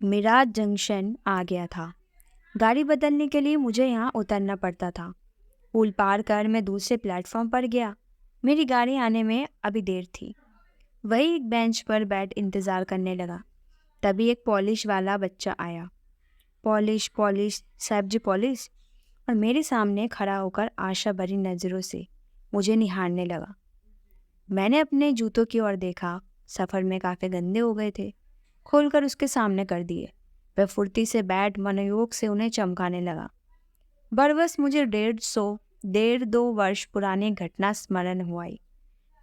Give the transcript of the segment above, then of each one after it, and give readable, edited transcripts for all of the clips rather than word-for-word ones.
मेरा जंक्शन आ गया था। गाड़ी बदलने के लिए मुझे यहाँ उतरना पड़ता था। पुल पार कर मैं दूसरे प्लेटफॉर्म पर गया। मेरी गाड़ी आने में अभी देर थी। वही एक बेंच पर बैठ इंतज़ार करने लगा। तभी एक पॉलिश वाला बच्चा आया। पॉलिश पॉलिश साहब जी पॉलिश। और मेरे सामने खड़ा होकर आशा भरी नज़रों से मुझे निहारने लगा। मैंने अपने जूतों की ओर देखा। सफ़र में काफ़ी गंदे हो गए थे। खोलकर उसके सामने कर दिए। वह फुर्ती से बैठ मनोयोग से उन्हें चमकाने लगा। बरबस मुझे 1.5 वर्ष पुरानी घटना स्मरण हुई।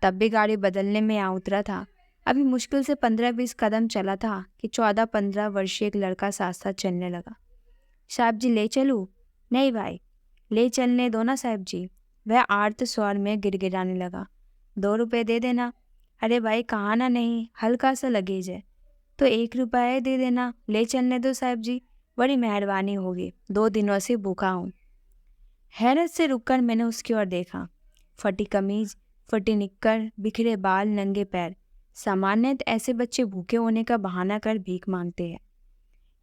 तब भी गाड़ी बदलने में आ उतरा था। अभी मुश्किल से 15-20 कदम चला था कि 14-15 वर्षीय एक लड़का साथ साथ चलने लगा। साहब जी ले चलूं? नहीं भाई, ले चलने दो ना साहब जी। वह आर्त स्वर में गिड़गिड़ाने लगा। 2 रुपए दे देना। अरे भाई कहाँ ना, नहीं हल्का सा लगेज है तो 1 रुपया दे देना। ले चलने दो साहब जी, बड़ी मेहरबानी होगी, 2 दिनों से भूखा हूँ। हैरत से रुककर मैंने उसकी ओर देखा। फटी कमीज, फटी निक्कर, बिखरे बाल, नंगे पैर। सामान्यतः ऐसे बच्चे भूखे होने का बहाना कर भीख मांगते हैं।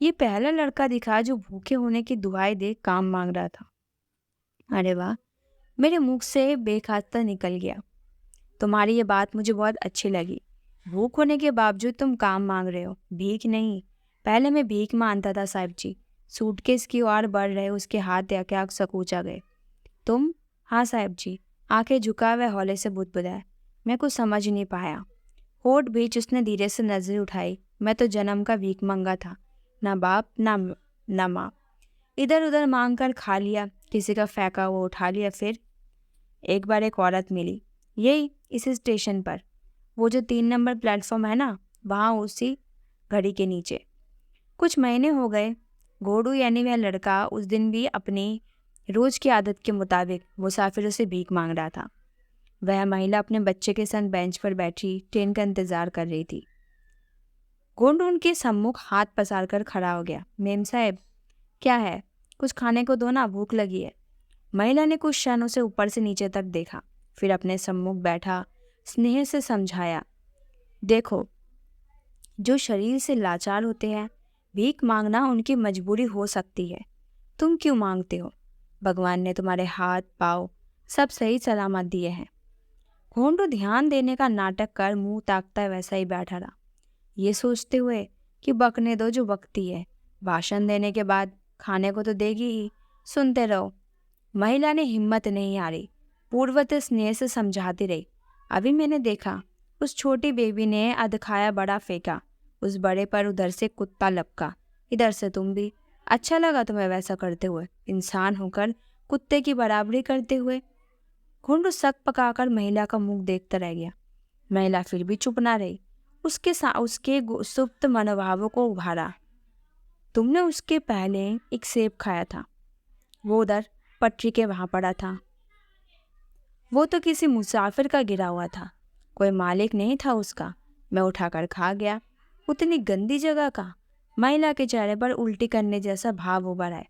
ये पहला लड़का दिखा जो भूखे होने की दुहाई दे काम मांग रहा था। अरे वाह, मेरे मुख से बेखास्ता निकल गया। तुम्हारी ये बात मुझे बहुत अच्छी लगी। भूख होने के बावजूद तुम काम मांग रहे हो, भीख नहीं। पहले मैं भीख मांगता था साहब जी। सूटकेस की ओर बढ़ रहे उसके हाथ क्या सकूचा गए। तुम? हाँ साहब जी। आंखें झुका हुए हौले से बुदबुदाया। मैं कुछ समझ नहीं पाया। होठ बीच उसने धीरे से नजर उठाई। मैं तो जन्म का भीख मंगा था, ना बाप ना माँ। इधर उधर मांग कर खा लिया, किसी का फेंका हुआ उठा लिया। फिर एक बार एक औरत मिली, यही इस स्टेशन पर। वो जो 3 नंबर प्लेटफॉर्म है ना, वहाँ उसी घड़ी के नीचे। कुछ महीने हो गए। घोड़ू यानी वह लड़का उस दिन भी अपनी रोज की आदत के मुताबिक मुसाफिरों से भीख मांग रहा था। वह महिला अपने बच्चे के संग बेंच पर बैठी ट्रेन का इंतजार कर रही थी। घोड़ू उनके सम्मुख हाथ पसार कर खड़ा हो गया। मेम साहब, क्या है? कुछ खाने को दो ना, भूख लगी है। महिला ने कुछ क्षण उसे ऊपर से नीचे तक देखा, फिर अपने सम्मुख बैठा स्नेह से समझाया। देखो, जो शरीर से लाचार होते हैं, भीख मांगना उनकी मजबूरी हो सकती है। तुम क्यों मांगते हो? भगवान ने तुम्हारे हाथ पाँव सब सही सलामत दिए हैं। घोंडू ध्यान देने का नाटक कर मुंह ताकता वैसा ही बैठा रहा, ये सोचते हुए कि बकने दो जो बकती है, भाषण देने के बाद खाने को तो देगी ही, सुनते रहो। महिला ने हिम्मत नहीं हारी, पूर्वत स्नेह से समझाती रही। अभी मैंने देखा, उस छोटी बेबी ने अधखाया बड़ा फेंका, उस बड़े पर उधर से कुत्ता लपका, इधर से तुम भी। अच्छा लगा तुम्हें वैसा करते हुए, इंसान होकर कुत्ते की बराबरी करते हुए। घुंडू सक पकाकर महिला का मुंह देखता रह गया। महिला फिर भी चुप ना रही। उसके सुप्त मनोभावों को उभारा। तुमने उसके पहले एक सेब खाया था, वो उधर पटरी के वहां पड़ा था। वो तो किसी मुसाफिर का गिरा हुआ था, कोई मालिक नहीं था उसका। मैं उठाकर खा गया। उतनी गंदी जगह का। महिला के चेहरे पर उल्टी करने जैसा भाव उभर आए।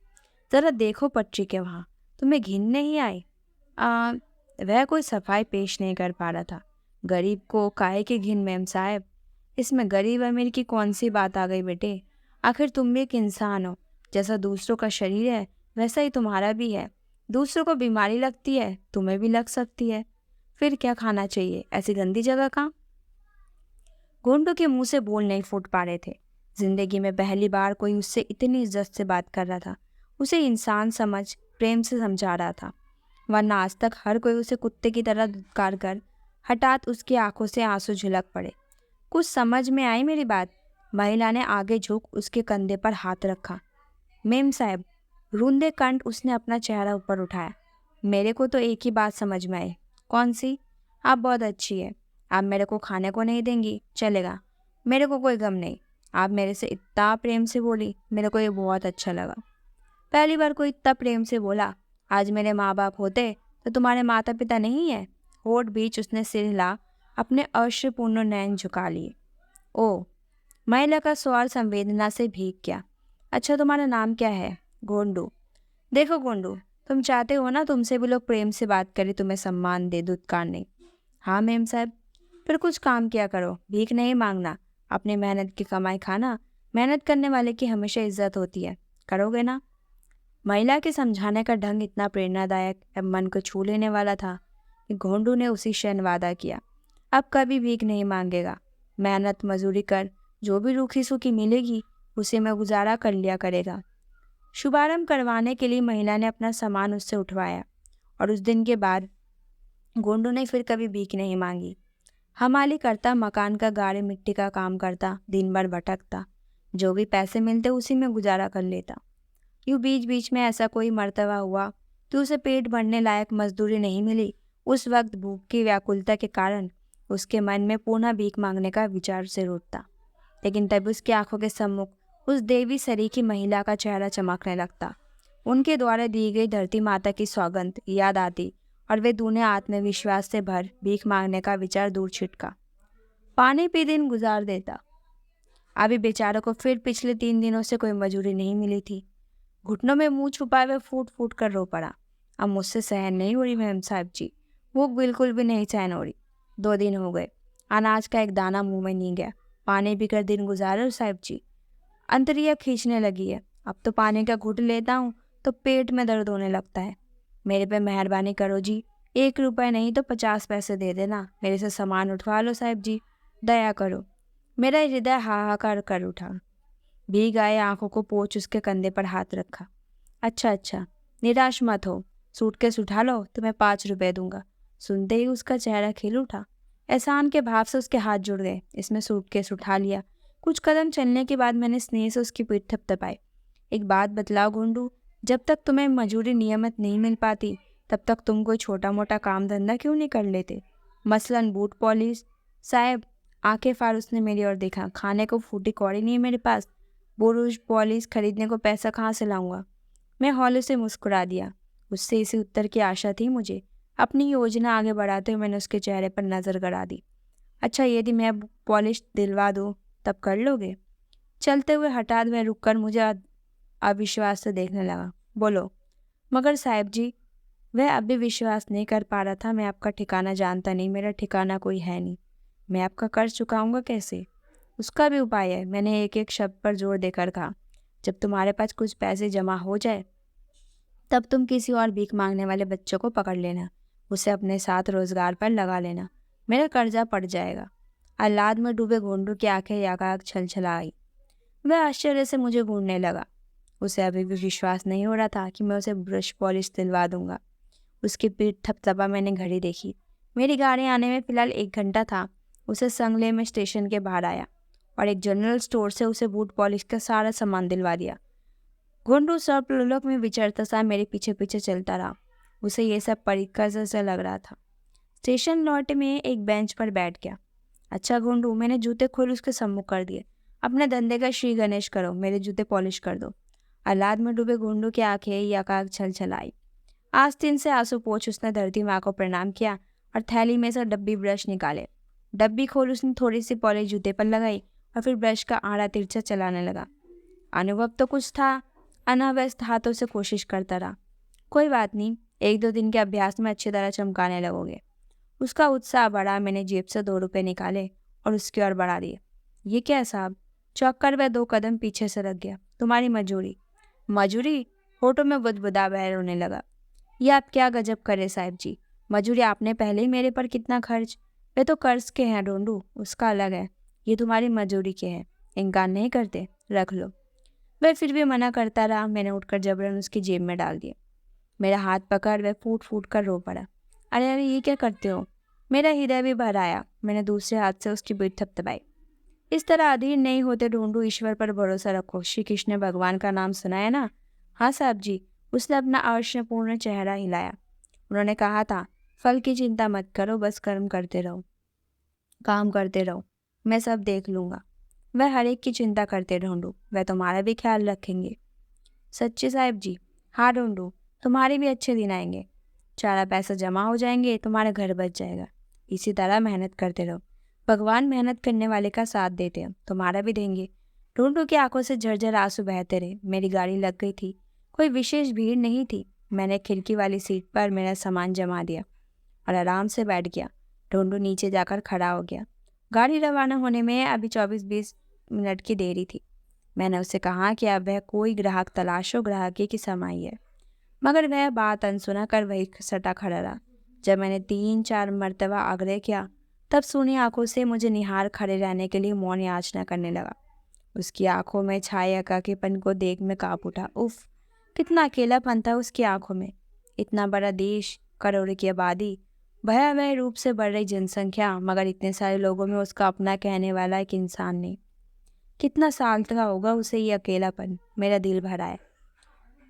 जरा देखो पटरी के वहां, तुम्हें घिन नहीं आई? वह कोई सफाई पेश नहीं कर पा रहा था। गरीब को काहे की घिन मेम साहब? इसमें गरीब अमीर की कौन सी बात आ गई बेटे? आखिर तुम भी एक इंसान हो। जैसा दूसरों का शरीर है वैसा ही तुम्हारा भी है। दूसरों को बीमारी लगती है, तुम्हें भी लग सकती है। फिर क्या खाना चाहिए ऐसी गंदी जगह का? घोंटू के मुंह से बोल नहीं फूट पा रहे थे। जिंदगी में पहली बार कोई उससे इतनी इज्जत से बात कर रहा था, उसे इंसान समझ प्रेम से समझा रहा था। वरना आज तक हर कोई उसे कुत्ते की तरह धुतकार कर हठात उसकी आंखों से आंसू झलक पड़े। कुछ समझ में आई मेरी बात? महिला ने आगे झुक उसके कंधे पर हाथ रखा। मेम साहब, रूंधे कंठ उसने अपना चेहरा ऊपर उठाया। मेरे को तो एक ही बात समझ में आई। कौन सी? आप बहुत अच्छी है। आप मेरे को खाने को नहीं देंगी, चलेगा, मेरे को कोई गम नहीं। आप मेरे से इतना प्रेम से बोली, मेरे को ये बहुत अच्छा लगा। पहली बार कोई इतना प्रेम से बोला। आज मेरे माँ बाप होते तो तुम्हारे माता पिता नहीं है? होठ बीच उसने सिर हिला अपने अश्रुपूर्ण नयन झुका लिए। ओ, महिला का सवाल संवेदना से भीग गया। अच्छा, तुम्हारा नाम क्या है? गोंडू। देखो गोंडू, तुम चाहते हो ना तुमसे भी लोग प्रेम से बात करें, तुम्हें सम्मान दे, दुत्कार नहीं। हाँ मेम साहब। फिर कुछ काम किया करो, भीख नहीं मांगना, अपनी मेहनत की कमाई खाना। मेहनत करने वाले की हमेशा इज्जत होती है, करोगे ना? महिला के समझाने का ढंग इतना प्रेरणादायक एवं मन को छू लेने वाला था कि घोंडू ने उसी क्षण वादा किया, अब कभी भीख नहीं मांगेगा। मेहनत मजूरी कर जो भी रूखी सूखी मिलेगी उसे में गुजारा कर लिया करेगा। शुभारंभ करवाने के लिए महिला ने अपना सामान उससे उठवाया और उस दिन के बाद गोंडू ने फिर कभी भीख नहीं मांगी। हमाली करता, मकान का गाड़ी मिट्टी का काम करता, दिन भर भटकता, जो भी पैसे मिलते उसी में गुजारा कर लेता। यूँ बीच बीच में ऐसा कोई मर्तबा हुआ कि उसे पेट भरने लायक मजदूरी नहीं मिली। उस वक्त भूख की व्याकुलता के कारण उसके मन में पुनः भीख मांगने का विचार सिर उठता, लेकिन तब उसकी आंखों के सम्मुख उस देवी सरीखी महिला का चेहरा चमकने लगता। उनके द्वारा दी गई धरती माता की सौगंध याद आती और वे दूने आत्मविश्वास से भर भीख मांगने का विचार दूर छिटका पानी पी दिन गुजार देता। अभी बेचारों को फिर पिछले 3 दिनों से कोई मजूरी नहीं मिली थी। घुटनों में मुंह छुपाए हुए फूट फूट कर रो पड़ा, अब मुझसे सहन नहीं हो रही मेम साहब जी, भूख बिल्कुल भी नहीं सहन हो रही। 2 दिन हो गए, अनाज का एक दाना मुंह में नहीं गया, पानी पीकर दिन गुजारे साहब जी। अंतरिया खींचने लगी है, अब तो पानी का घुट लेता हूँ तो पेट में दर्द होने लगता है। मेरे पे मेहरबानी करो जी, 1 रुपए नहीं तो 50 पैसे दे देना, मेरे से सामान उठवा लो साहब जी, दया करो। मेरा हृदय हाहाकार कर उठा। भीग आए आंखों को पोंछ उसके कंधे पर हाथ रखा। अच्छा अच्छा, निराश मत हो, सूटकेस उठा लो, तुम्हें 5 रुपए दूंगा। सुनते ही उसका चेहरा खिल उठा। एहसान के भाव से उसके हाथ जुड़ गए। इसमें सूटकेस उठा लिया। कुछ कदम चलने के बाद मैंने स्नेह से उसकी पीठ थपथपाई। एक बात बतलाओ गोंडू, जब तक तुम्हें मजूरी नियमित नहीं मिल पाती तब तक तुम कोई छोटा मोटा काम धंधा क्यों नहीं कर लेते? मसलन बूट पॉलिश। साहब, आंखें फाड़ उसने मेरी ओर देखा। खाने को फूटी कौड़ी नहीं है मेरे पास, बुरुश पॉलिश खरीदने को पैसा कहाँ से लाऊंगा? मैं हौले से मुस्कुरा दिया। उससे इसी उत्तर की आशा थी मुझे। अपनी योजना आगे बढ़ाते हुए मैंने उसके चेहरे पर नजर गड़ा दी। अच्छा, यदि मैं पॉलिश दिलवा दूँ तब कर लोगे? चलते हुए हठात वह रुककर मुझे अविश्वास से देखने लगा। बोलो। मगर साहब जी, वह अब भी विश्वास नहीं कर पा रहा था। मैं आपका ठिकाना जानता नहीं, मेरा ठिकाना कोई है नहीं, मैं आपका कर्ज चुकाऊंगा कैसे? उसका भी उपाय है, मैंने एक एक शब्द पर जोर देकर कहा। जब तुम्हारे पास कुछ पैसे जमा हो जाए तब तुम किसी और भीख मांगने वाले बच्चों को पकड़ लेना, उसे अपने साथ रोजगार पर लगा लेना, मेरा कर्जा पड़ जाएगा। आह्लाद में डूबे घोंडू की आंखें याकाक छलछला आई। वह आश्चर्य से मुझे घूरने लगा। उसे अभी भी विश्वास नहीं हो रहा था कि मैं उसे ब्रश पॉलिश दिलवा दूंगा। उसकी पीठ थपथपा मैंने घड़ी देखी। मेरी गाड़ी आने में फिलहाल 1 घंटा था। उसे संगले में स्टेशन के बाहर आया और एक जनरल स्टोर से उसे बूट पॉलिश का सारा सामान दिलवा दिया। घोंडू सर्पलोक में विचरता सा मेरे पीछे पीछे चलता रहा। उसे ये सब परीक्षा जैसा लग रहा था। स्टेशन लौट में एक बेंच पर बैठ गया। अच्छा घोंडू, मैंने जूते खोल उसके सम्मुख कर दिए। अपने धंधे का श्री गणेश करो, मेरे जूते पॉलिश कर दो। आह्लाद में डूबे घोंडू की आंखें यकाक छलछलाई। आस्तीन से आंसू पोंछ उसने धरती माँ को प्रणाम किया और थैली में से डब्बी ब्रश निकाले। डब्बी खोल उसने थोड़ी सी पॉलिश जूते पर लगाई और फिर ब्रश का आड़ा तिरछा चलाने लगा। अनुभव तो कुछ था, अनाव्यस्त हाथों से कोशिश करता रहा। कोई बात नहीं, 1-2 दिन के अभ्यास में अच्छी तरह चमकाने लगोगे। उसका उत्साह बढ़ा। मैंने जेब से 2 रुपये निकाले और उसकी ओर बढ़ा दिए। ये क्या है साहब? चौंक कर वह 2 कदम पीछे सरक गया। तुम्हारी मजूरी। मजूरी? होठों में बुदबुदा बह रोने लगा। ये आप क्या गजब करे साहब जी, मजूरी आपने पहले ही मेरे पर कितना खर्च। वे तो कर्ज के हैं ढोंडू, उसका अलग है। ये तुम्हारी मजूरी के हैं, इनकार नहीं करते, रख लो। वह फिर भी मना करता रहा। मैंने उठकर जबरन उसकी जेब में डाल दिए। मेरा हाथ पकड़ वह फूट फूट कर रो पड़ा। अरे अरे, ये क्या करते हो? मेरा हृदय भी भर आया। मैंने दूसरे हाथ से उसकी पीठ थपथपाई। इस तरह अधीर नहीं होते ढूंढू, ईश्वर पर भरोसा रखो। श्री कृष्ण ने भगवान का नाम सुना है ना? हाँ साहब जी। उसने अपना आश्चर्यपूर्ण चेहरा हिलाया। उन्होंने कहा था, फल की चिंता मत करो, बस कर्म करते रहो, काम करते रहो, मैं सब देख लूंगा। वह हर एक की चिंता करते ढूंढू, वह तुम्हारा भी ख्याल रखेंगे। सच्चे साहब जी? हाँ ढूंढू, तुम्हारे भी अच्छे दिन आएंगे, सारा पैसा जमा हो जाएंगे, तुम्हारा घर बच जाएगा। इसी तरह मेहनत करते रहो, भगवान मेहनत करने वाले का साथ देते हैं, तुम्हारा भी देंगे। ढूंढू की आंखों से झरझर आंसू बहते रहे। मेरी गाड़ी लग गई थी। कोई विशेष भीड़ नहीं थी। मैंने खिड़की वाली सीट पर मेरा सामान जमा दिया और आराम से बैठ गया। ढूंढू नीचे जाकर खड़ा हो गया। गाड़ी रवाना होने में अभी 24-20 मिनट की देरी थी। मैंने उससे कहा कि अब वह कोई ग्राहक तलाशो, ग्राहकी की समाई है, मगर वह बात अनसुना कर वही सटा खड़ा रहा। जब मैंने 3-4 मर्तबा आग्रह किया, तब सूनी आंखों से मुझे निहार खड़े रहने के लिए मौन याचना करने लगा। उसकी आंखों में छाए एकाकीपन को देख मैं काँप उठा। उफ, कितना अकेलापन था उसकी आंखों में। इतना बड़ा देश, करोड़ों की आबादी, भयावह रूप से बढ़ रही जनसंख्या, मगर इतने सारे लोगों में उसका अपना कहने वाला एक इंसान नहीं। कितना साल का होगा उसे ये अकेलापन। मेरा दिल भरा है।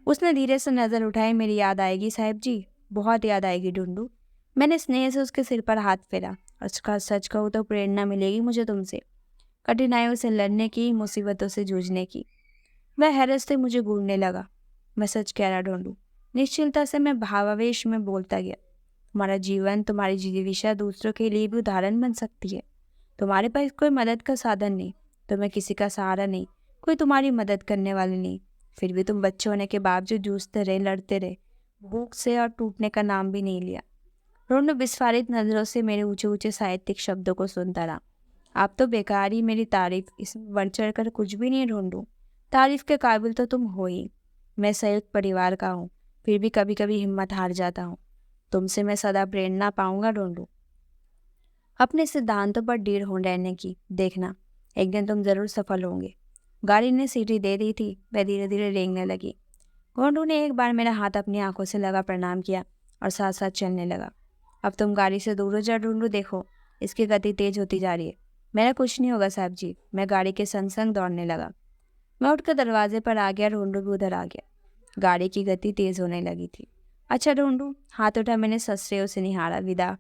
उसने धीरे से नज़र उठाई। मेरी याद आएगी साहिब जी, बहुत याद आएगी ढूंढू। मैंने स्नेह से उसके सिर पर हाथ फेरा। और उसका सच कहूँ तो प्रेरणा मिलेगी मुझे तुमसे, कठिनाइयों से लड़ने की, मुसीबतों से जूझने की। वह हैरत से मुझे घूरने लगा। मैं सच कह रहा ढूंढू, निश्चिलता से मैं भावावेश में बोलता गया। तुम्हारा जीवन, तुम्हारी जीविका दूसरों के लिए भी उदाहरण बन सकती है। तुम्हारे पास कोई मदद का साधन नहीं, तुम्हें किसी का सहारा नहीं, कोई तुम्हारी मदद करने वाले नहीं, फिर भी तुम बच्चे होने के बावजूद जूझते रहे, लड़ते रहे, भूख से, और टूटने का नाम भी नहीं लिया। रोनू विस्फारित नजरों से मेरे ऊंचे ऊंचे साहित्यिक शब्दों को सुनता रहा। आप तो बेकार ही मेरी तारीफ, इसमें बढ़ चढ़ कर कुछ भी नहीं ढूंढूं। तारीफ के काबिल तो तुम हो ही। मैं संयुक्त परिवार का हूँ, फिर भी कभी कभी हिम्मत हार जाता हूँ। तुमसे मैं सदा प्रेरणा पाऊंगा ढूंढू, अपने सिद्धांतों पर दृढ़ हो रहने की। देखना, एक दिन तुम जरूर सफल होंगे। गाड़ी ने सीटी दे दी थी। वह धीरे धीरे रेंगने लगी। गोंडू ने एक बार मेरा हाथ अपनी आंखों से लगा, प्रणाम किया और साथ साथ चलने लगा। अब तुम गाड़ी से दूर हो जा ढूंढू, देखो इसकी गति तेज होती जा रही है। मेरा कुछ नहीं होगा साहब जी। मैं गाड़ी के संग संग दौड़ने लगा। मैं उठकर दरवाजे पर आ गया। ढूंढू भी उधर आ गया। गाड़ी की गति तेज होने लगी थी। अच्छा ढूंढू, हाथ उठा। मैंने ससुरे उसे निहारा। विदा,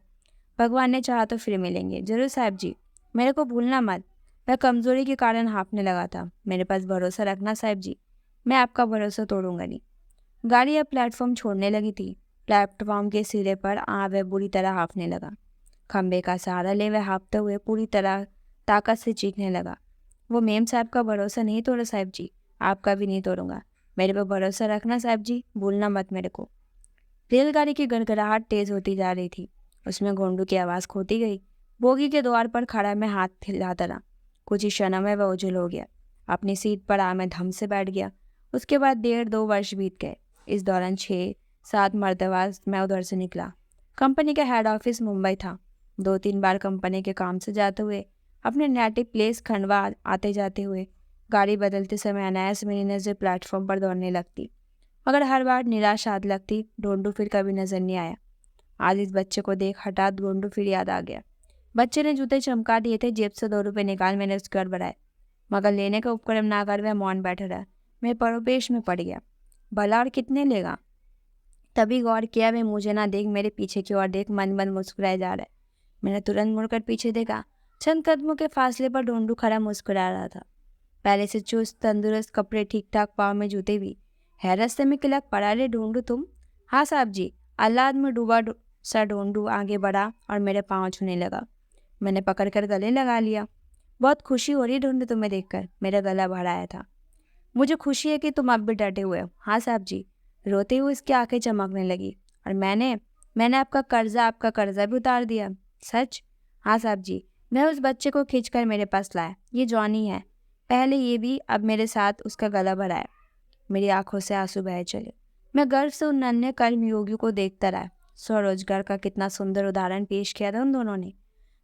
भगवान ने चाहा तो फिर मिलेंगे। जरूर साहब जी, मेरे को भूलना मत। मैं कमजोरी के कारण हाँफने लगा था। मेरे पास भरोसा रखना साहब जी, मैं आपका भरोसा तोड़ूंगा नहीं। गाड़ी अब प्लेटफॉर्म छोड़ने लगी थी। प्लेटफॉर्म के सिरे पर वह बुरी तरह हाँफने लगा। खंबे का सहारा ले वह हाँफते हुए पूरी तरह ताकत से चीखने लगा। वो मेम साहब का भरोसा नहीं तोड़ा साहब जी, आपका भी नहीं तोड़ूंगा। मेरे पर भरोसा रखना साहब जी, भूलना मत मेरे को। रेलगाड़ी की गड़गड़ाहट तेज होती जा रही थी। उसमें घोंडू की आवाज़ खोती गई। बोगी के द्वार पर खड़ा मैं हाथ हिलाता रहा। कुछ ही क्षणों में वह ओझल हो गया। अपनी सीट पर मैं धम से बैठ गया। उसके बाद 1.5-2 वर्ष बीत गए। इस दौरान 6-7 मरतबा मैं उधर से निकला। कंपनी का हेड ऑफिस मुंबई था। 2-3 बार कंपनी के काम से जाते हुए, अपने नेटिव प्लेस खंडवा आते जाते हुए, गाड़ी बदलते समय अनायास मेरी नज़र प्लेटफॉर्म पर दौड़ने लगती, मगर हर बार निराश हाथ लगती। ढूंढू फिर कभी नजर नहीं आया। आज इस बच्चे को देख हठात ढूंढू फिर याद आ गया। बच्चे ने जूते चमका दिए थे। जेब से 2 रुपये निकाल मैंने उसके घर बढ़ाए, मगर लेने का उपक्रम ना कर वह मौन बैठा रहा। मैं परोपेश में पड़ गया। भला और कितने लेगा? तभी गौर किया, वे मुझे ना देख मेरे पीछे की ओर देख मन मन मुस्कुराए जा रहा है। मैंने तुरंत मुड़कर पीछे देखा। चंद कदमों के फासले पर ढूंढू खड़ा मुस्कुरा रहा था। पहले से चुस्त तंदुरुस्त, कपड़े ठीक ठाक, पाँव में जूते भी। हैरत से मैं किलक पड़ा, रे ढूंढू तुम? हाँ साहब जी। आह्लाद में डूबा सा ढूंढू आगे बढ़ा और मेरे पाँव छूने लगा। मैंने पकड़कर गले लगा लिया। बहुत खुशी हो रही ढूंढू तुम्हें देखकर। मेरा गला भराया था। मुझे खुशी है कि तुम अब भी डटे हुए हो। हाँ साहब जी। रोते हुए उसकी आंखें चमकने लगी। और मैंने आपका कर्जा भी उतार दिया। सच? हाँ साहब जी। मैं उस बच्चे को खींचकर मेरे पास लाया। ये जॉनी है। पहले ये भी, अब मेरे साथ उसका गला भराया। मेरी आंखों से आंसू बह चले। मैं गर्व से उन अन्य कर्मयोगियों को देखता रहा। स्वरोजगार का कितना सुंदर उदाहरण पेश किया था उन दोनों ने।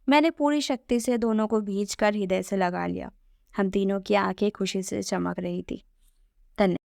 मैंने पूरी शक्ति से दोनों को भींच कर हृदय से लगा लिया। हम तीनों की आंखें खुशी से चमक रही थी। धन्यवाद।